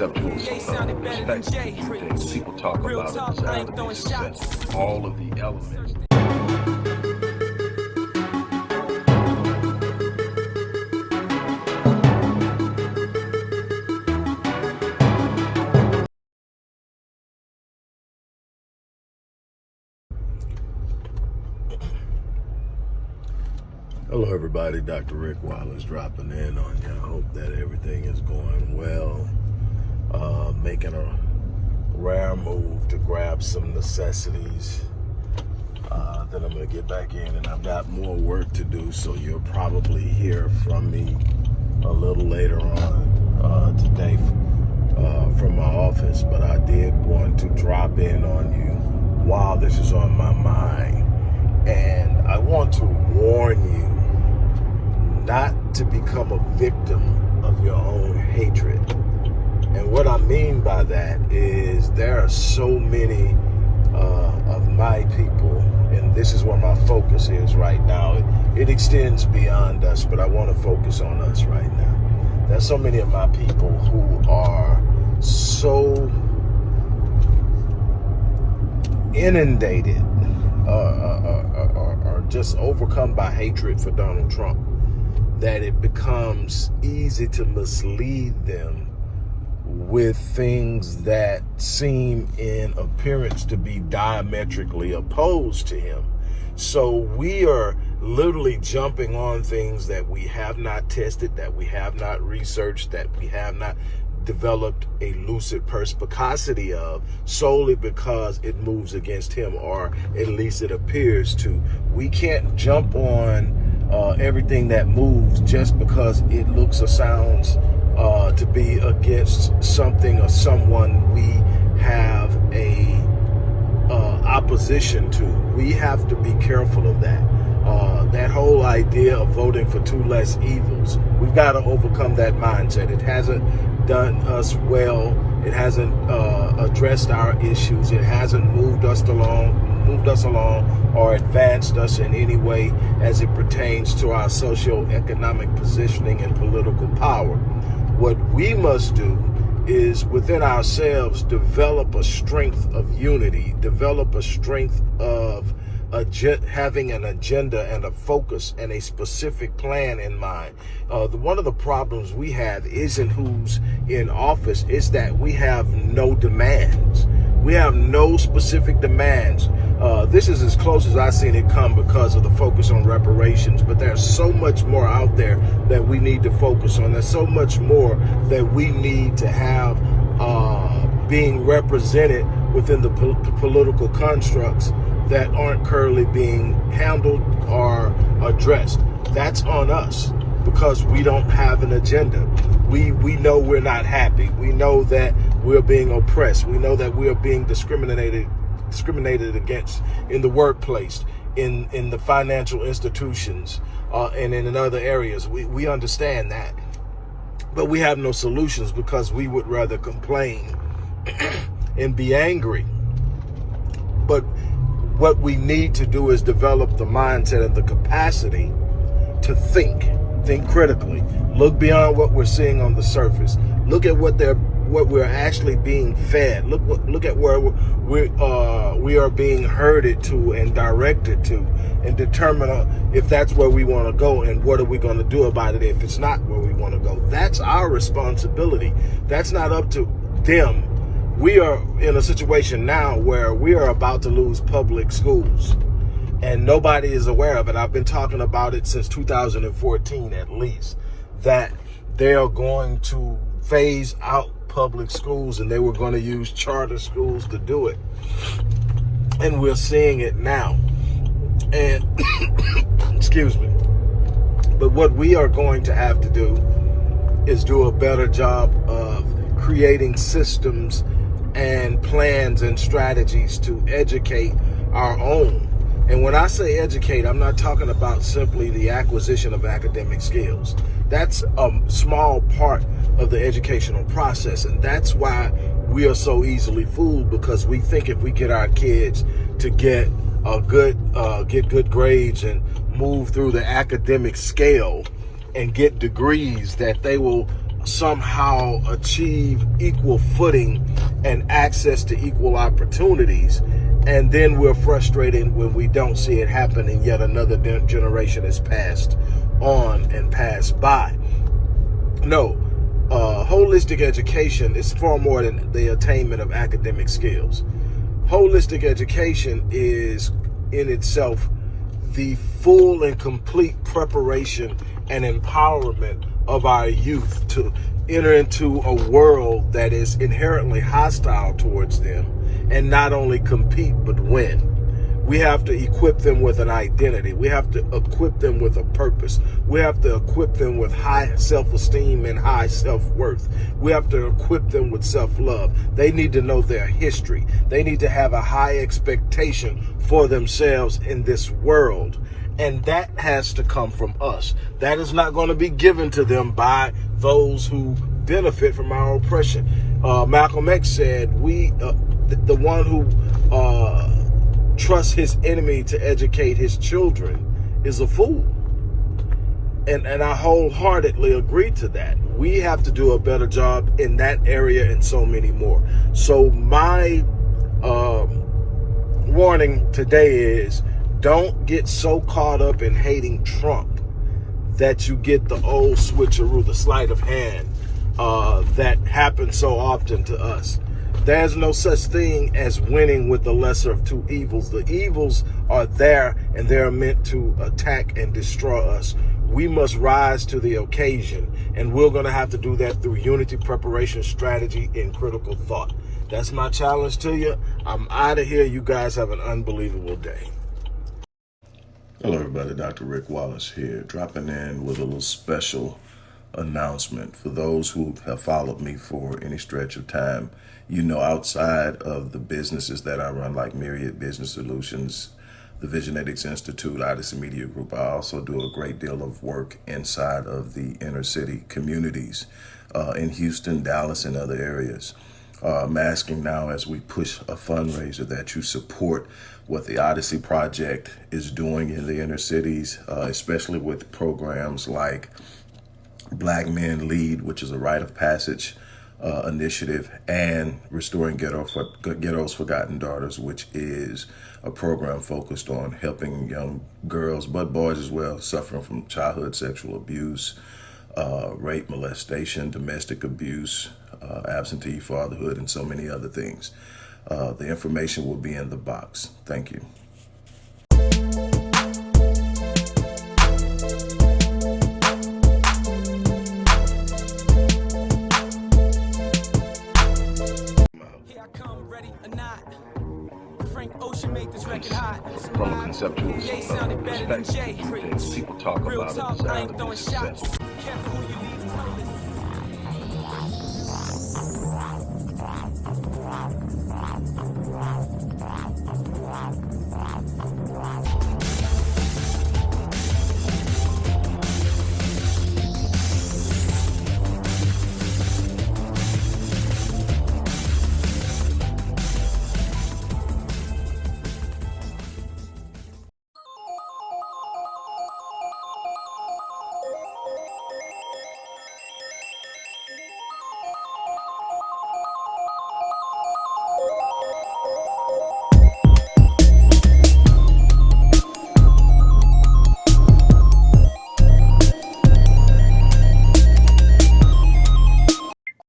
acceptable respect these things. People talk about it as arrogance, that all of the elements. Hello everybody, Dr. Rick Wallace dropping in on you. I hope that everything is going well. Making a rare move to grab some necessities. Then I'm going to get back in, and I've got more work to do, so you'll probably hear from me a little later on today from my office. But I did want to drop in on you while this is on my mind. And I want to warn you not to become a victim of your own hatred. And what I mean by that is there are so many of my people, and this is where my focus is right now. It extends beyond us, but I want to focus on us right now. There's so many of my people who are so inundated or just overcome by hatred for Donald Trump that it becomes easy to mislead them with things that seem in appearance to be diametrically opposed to him. So we are literally jumping on things that we have not tested, that we have not researched, that we have not developed a lucid perspicacity of, solely because it moves against him, or at least it appears to. We can't jump on everything that moves just because it looks or sounds to be against something or someone we have a opposition to. We have to be careful of that. That whole idea of voting for two less evils, we've got to overcome that mindset. It hasn't done us well. It hasn't addressed our issues. It hasn't moved us along or advanced us in any way as it pertains to our socio-economic positioning and political power. What we must do is within ourselves develop a strength of unity, develop a strength of having an agenda and a focus and a specific plan in mind. One of the problems we have isn't who's in office, it's that we have no demands. We have no specific demands. This is as close as I've seen it come because of the focus on reparations, but there's so much more out there that we need to focus on. There's so much more that we need to have being represented within the political constructs that aren't currently being handled or addressed. That's on us because we don't have an agenda. We know we're not happy. We know that we're being oppressed. We know that we are being discriminated against in the workplace, in the financial institutions, and in other areas. We understand that. But we have no solutions because we would rather complain and be angry. But what we need to do is develop the mindset and the capacity to think critically, look beyond what we're seeing on the surface, look at what we're actually being fed, look at where we are being herded to and directed to, and determine if that's where we want to go and what are we going to do about it if it's not where we want to go. That's our responsibility. That's not up to them. We are in a situation now where we are about to lose public schools, and nobody is aware of it. I've been talking about it since 2014 at least, that they are going to phase out public schools and they were going to use charter schools to do it. And we're seeing it now. And excuse me. But what we are going to have to do is do a better job of creating systems and plans and strategies to educate our own. And when I say educate, I'm not talking about simply the acquisition of academic skills. That's a small part of the educational process. And that's why we are so easily fooled, because we think if we get our kids to get good grades and move through the academic scale and get degrees, that they will somehow achieve equal footing and access to equal opportunities, and then we're frustrated when we don't see it happen and yet another generation is passed on and passed by. No, holistic education is far more than the attainment of academic skills. Holistic education is in itself the full and complete preparation and empowerment of our youth to enter into a world that is inherently hostile towards them and not only compete but win. We have to equip them with an identity. We have to equip them with a purpose. We have to equip them with high self-esteem and high self-worth. We have to equip them with self-love. They need to know their history. They need to have a high expectation for themselves in this world. And that has to come from us. That is not going to be given to them by those who benefit from our oppression. Malcolm X said, the one who trusts his enemy to educate his children is a fool. And I wholeheartedly agree to that. We have to do a better job in that area and so many more. So my warning today is, don't get so caught up in hating Trump that you get the old switcheroo, the sleight of hand that happens so often to us. There's no such thing as winning with the lesser of two evils. The evils are there and they're meant to attack and destroy us. We must rise to the occasion, and we're going to have to do that through unity, preparation, strategy, and critical thought. That's my challenge to you. I'm out of here. You guys have an unbelievable day. Hello everybody, Dr. Rick Wallace here, dropping in with a little special announcement. For those who have followed me for any stretch of time, you know, outside of the businesses that I run, like Myriad Business Solutions, the Visionetics Institute, Odyssey Media Group, I also do a great deal of work inside of the inner city communities in Houston, Dallas, and other areas. I'm asking now, as we push a fundraiser, that you support what the Odyssey Project is doing in the inner cities, especially with programs like Black Men Lead, which is a rite of passage initiative, and Restoring Ghetto's Forgotten Daughters, which is a program focused on helping young girls, but boys as well, suffering from childhood sexual abuse, rape, molestation, domestic abuse, absentee fatherhood, and so many other things. The information will be in the box. Thank you. From a conceptual perspective, people talk about a desire to be successful.